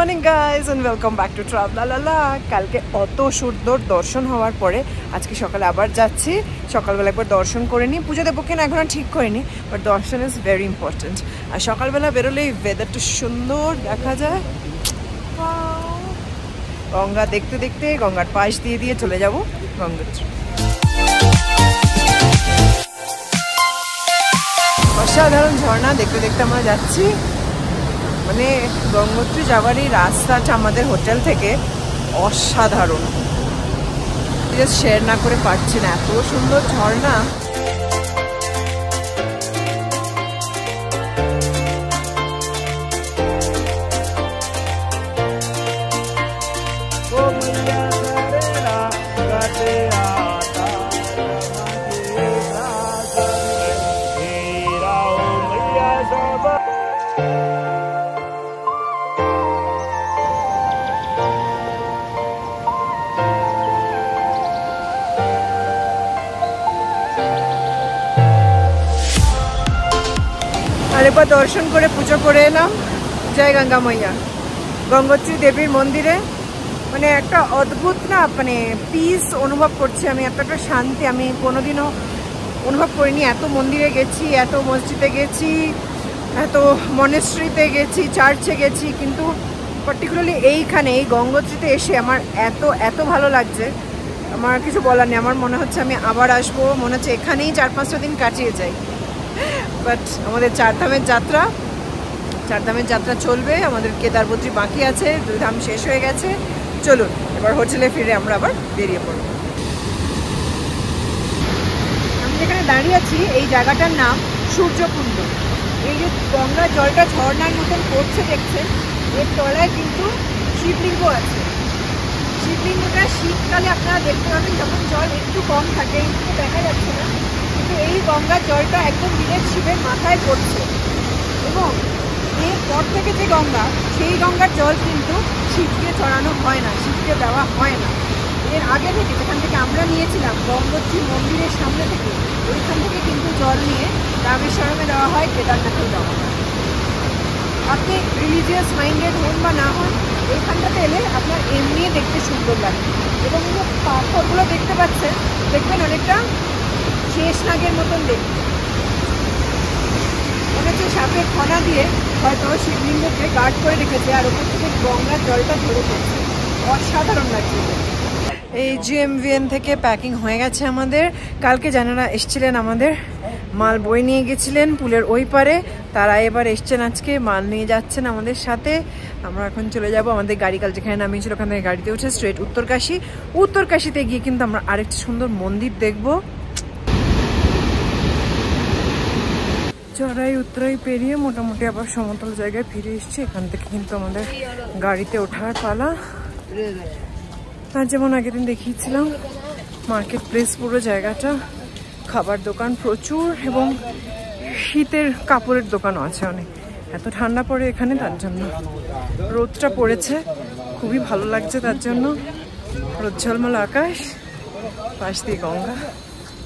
Morning guys and welcome back to Travelala. কালকে অত সুন্দর দর্শন হওয়ার পরে আজকে সকালে আবার যাচ্ছি। সকালবেলা একবার দর্শন করে নিই, পুজো দেবো কিনা এখন ঠিক করিনি, বাট দর্শন ইজ ভেরি ইম্পর্টেন্ট। আর সকালবেলা বেরোলে এই ওয়েদারটা সুন্দর দেখা যায়। গঙ্গা দেখতে দেখতে গঙ্গার পাশ দিয়ে দিয়ে চলে যাব গঙ্গোত্রী। অসাধারণ ঝর্ণা দেখতে দেখতে আমরা যাচ্ছি। মানে গঙ্গোত্রী যাওয়ার এই রাস্তাটা আমাদের হোটেল থেকে অসাধারণ, জাস্ট শেয়ার না করে পারছি না, এত সুন্দর ঝর্ণা। আরেকবার দর্শন করে পুজো করে এলাম। জয় গঙ্গা মাইয়া। গঙ্গোত্রী দেবীর মন্দিরে মানে একটা অদ্ভুত না, মানে পিস অনুভব করছি আমি, এতটা শান্তি আমি কোনোদিনও অনুভব করিনি। এত মন্দিরে গেছি, এত মসজিদে গেছি, এত মনেস্ট্রিতে গেছি, চার্চে গেছি, কিন্তু পার্টিকুলারলি এইখানে এই গঙ্গোত্রীতে এসে আমার এত এত ভালো লাগছে, আমার কিছু বলার নেই। আমার মনে হচ্ছে আমি আবার আসবো, মনে হচ্ছে এখানেই 4-5টা দিন কাটিয়ে যাই। বাট আমাদের চারধামের যাত্রা চলবে। আমাদের কেদারবদ্রী বাকি আছে, 2 ধাম শেষ হয়ে গেছে। চলুন এবার হোটেলে ফিরে আমরা আবার বেরিয়ে পড়ব। আমি যেখানে দাঁড়িয়ে আছি এই জায়গাটার নাম সূর্যকুণ্ড। এই যে গঙ্গার জলটা ঝর্ণার মতন পড়ছে দেখছেন, এর তলায় কিন্তু শিবলিঙ্গ আছে। শিবলিঙ্গটা শীতকালে আপনারা দেখতে পাবেন, যখন জল একটু কম থাকে, একটু দেখা যাচ্ছে না, কিন্তু এই গঙ্গার জলটা একদম ডিরেক্ট শিবের মাথায় পড়ছে। এবং এরপর থেকে যে গঙ্গা, সেই গঙ্গার জল কিন্তু শিবকে চড়ানো হয় না, শিবকে দেওয়া হয় না। এর আগে থেকে যেখান থেকে আমরা নিয়েছিলাম গঙ্গোত্রী মন্দিরের সামনে থেকে, ওইখান থেকে কিন্তু জল নিয়ে রামেশ্বরমে দেওয়া হয়, কেদারনাথেও দেওয়া হয়। আপনি রিলিজিয়াস মাইন্ডেড হন বা না হন, এইখানটাতে এলে আপনার এমনি দেখতে সুন্দর লাগে। এবং যে পাথরগুলো দেখতে পাচ্ছেন, দেখবেন অনেকটা শেষনাগের মতন দেখতে, মনে হচ্ছে সাপের ফনা দিয়ে হয়তো শিবলিঙ্গকে গার্ড করে রেখেছে, আর ওপর থেকে গঙ্গার জলটা ঝরে পড়ছে। অসাধারণ লাগছে। এই GMVN থেকে প্যাকিং হয়ে গেছে আমাদের। কালকে যারা এসছিলেন আমাদের মাল বই নিয়ে গেছিলেন পুলের ওই পারে, তারা এবার এসছেন আজকে, মাল নিয়ে যাচ্ছেন আমাদের সাথে। আমরা এখন চলে যাব, আমাদের গাড়ি কাল যেখানে নামিয়েছিল ওখান থেকে গাড়িতে উঠে স্ট্রেট উত্তরকাশী। উত্তরকাশীতে গিয়ে কিন্তু আমরা আরেকটি সুন্দর মন্দির দেখবো। চড়াই উত্তরাই পেরিয়ে মোটামুটি আবার সমতল জায়গায় ফিরে এসছি। এখান থেকে কিন্তু আমাদের গাড়িতে ওঠার পালা। আর যেমন আগের দিন দেখিয়েছিলাম, মার্কেট প্লেস পুরো জায়গাটা, খাবার দোকান প্রচুর, এবং শীতের কাপড়ের দোকানও আছে অনেক। এত ঠান্ডা পড়ে এখানে, তার জন্য রোদটা পড়েছে, খুবই ভালো লাগছে তার জন্য। রোদ ঝলমল আকাশ, পাশ দিয়ে গঙ্গা।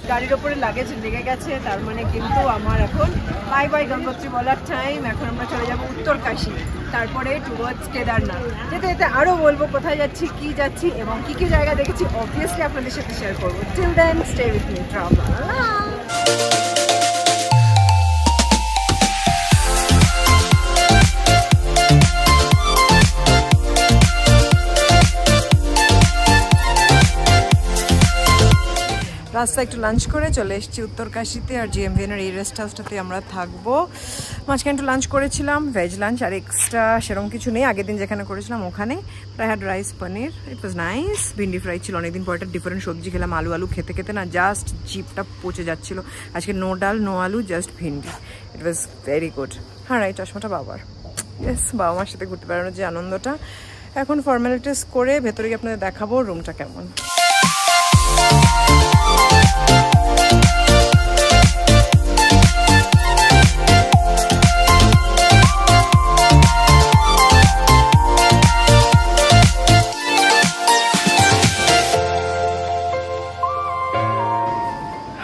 গাড়ির ওপরে লাগেজ লেগে গেছে, তার মানে কিন্তু আমার এখন বাই বাই গঙ্গোত্রী বলার টাইম। এখন আমরা চলে যাবো উত্তরকাশী, তারপরে টুয়ার্ডস কেদারনাথ। যেতে যেতে আরও বলবো কোথায় যাচ্ছি, কি যাচ্ছি এবং কি কি জায়গা দেখেছি, অবভিয়াসলি আপনাদের সাথে শেয়ার করবো। Till then stay with me Travelala. রাস্তায় একটু লাঞ্চ করে চলে এসেছি উত্তরকাশীতে, আর GMVN এর এই রেস্ট হাউসটাতে আমরা থাকবো। মাঝখানে একটু লাঞ্চ করেছিলাম, ভেজ লাঞ্চ, আর এক্সট্রা সেরকম কিছু নেই। আগের দিন যেখানে করেছিলাম ওখানে প্রায় had rice paneer, it was nice. Bhindi fry ছিল, অনেকদিন পর একটা ডিফারেন্ট সবজি খেলাম। আলু খেতে খেতে না জাস্ট জিপটা পচে যাচ্ছিল। আজকে নো ডাল নো আলু, just bhindi, it was very good. হ্যাঁ, এই চশমাটা বাবার। ইয়েস, বাবা মার সাথে ঘুরতে বেড়ানোর যে আনন্দটা। এখন ফর্মালিটিস করে ভেতরে গিয়ে আপনাদের দেখাবো রুমটা কেমন।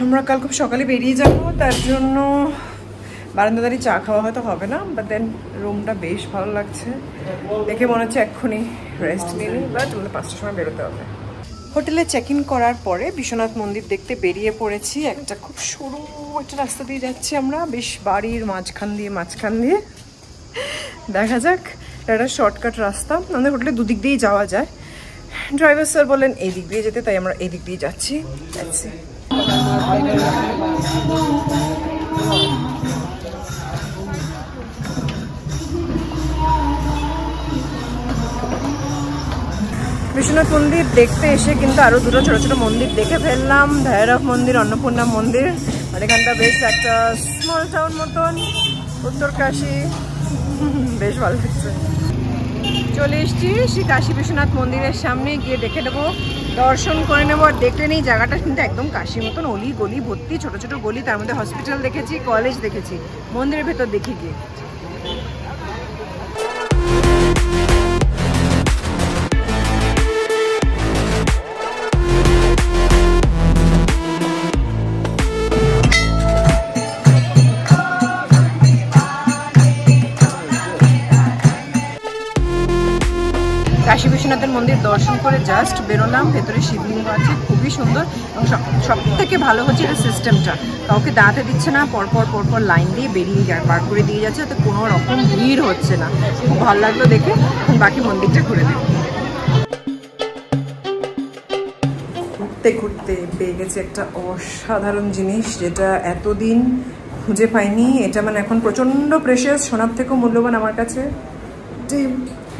আমরা কাল খুব সকালে বেরিয়ে যাব, তার জন্য বারান্দা দাঁড়িয়ে চা খাওয়া হয়তো হবে না, বাট দেন রুমটা বেশ ভালো লাগছে দেখে মনে হচ্ছে এক্ষুনি রেস্ট নিয়ে নিই, বাট আমাদের 5টার সময় বেরোতে হবে। হোটেলে চেক ইন করার পরে বিশ্বনাথ মন্দির দেখতে বেরিয়ে পড়েছি। একটা খুব সরু একটা রাস্তা দিয়ে যাচ্ছি আমরা, বেশ বাড়ির মাঝখান দিয়ে দেখা যাক। একটা শর্টকাট রাস্তা, আমাদের হোটেলে দুদিক দিয়েই যাওয়া যায়। ড্রাইভার স্যার বলেন এই দিক দিয়ে যেতে, তাই আমরা এই দিক দিয়ে যাচ্ছি। বিশ্বনাথ মন্দির দেখতে এসে কিন্তু আরো দুটো ছোট ছোট মন্দির দেখে ফেললাম, ভৈরব মন্দির, অন্নপূর্ণা মন্দির। আর এখানটা বেশ একটা স্মল টাউন মতন, উত্তরকাশী, বেশ ভালো লাগছে। চলে এসছি শ্রী কাশী বিশ্বনাথ মন্দিরের সামনে, গিয়ে দেখে নেবো, দর্শন করে নেবো। আর দেখলে নেই জায়গাটা কিন্তু একদম কাশীর মতন, অলি গলি ভর্তি, ছোট ছোট গলি, তার মধ্যে হসপিটাল দেখেছি, কলেজ দেখেছি, মন্দিরের ভেতর দেখি গিয়ে। কাশী বিশ্বনাথের মন্দির দর্শন করে জাস্ট বেরোলাম, ভেতরে শিবলিঙ্গ আছে, খুবই সুন্দর। এবং সব থেকে ভালো হচ্ছে এটা সিস্টেমটা, কাউকে দাঁড়াতে দিচ্ছে না, পরপর লাইন দিয়ে বেরিয়ে বার করে দিয়ে যাচ্ছে, যাতে কোনো রকম ভিড় হচ্ছে না। খুব ভালো লাগলো দেখে। এখন বাকি মন্দিরটা ঘুরে দেব। ঘুরতে ঘুরতে পেয়ে গেছে একটা অসাধারণ জিনিস, যেটা এতদিন খুঁজে পাইনি। এটা মানে এখন প্রচণ্ড প্রেশাস, সোনার থেকেও মূল্যবান আমার কাছে। ডিম,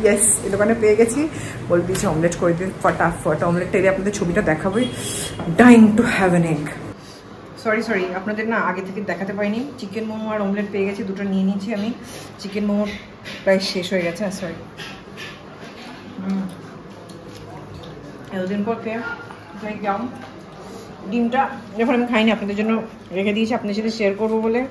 ইয়েস, এই দোকানে পেয়ে গেছি। বলে দিয়েছি অমলেট করে দিয়ে, ফটাফট অমলেট টেরে আপনাদের ছবিটা দেখাবোই। Dying to have an egg. Sorry আপনাদের না আগে থেকে দেখাতে পাইনি। চিকেন মোমো আর অমলেট পেয়ে গেছি, দুটো নিয়ে নিয়েছি আমি। চিকেন মোমো প্রায় শেষ হয়ে গেছে, সরি এতদিন পর খেয়ে যাও। ডিমটা যখন আমি খাইনি আপনাদের জন্য রেখে দিয়েছি, আপনাদের সাথে শেয়ার করবো বলে।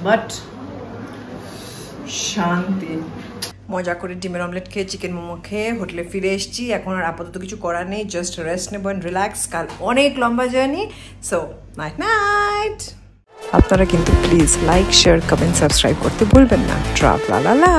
বাট শান্তি। মজা করে ডিমের অমলেট খেয়ে, চিকেন মোমো খেয়ে হোটেলে ফিরে এসেছি। এখন আর আপাতত কিছু করার নেই, জাস্ট রেস্ট নেবো অ্যান্ড রিল্যাক্স। কাল অনেক লম্বা জার্নি, সো নাইট নাইট। আপনারা কিন্তু please like, share, comment, subscribe করতে ভুলবেন না। ট্রাভেলালা।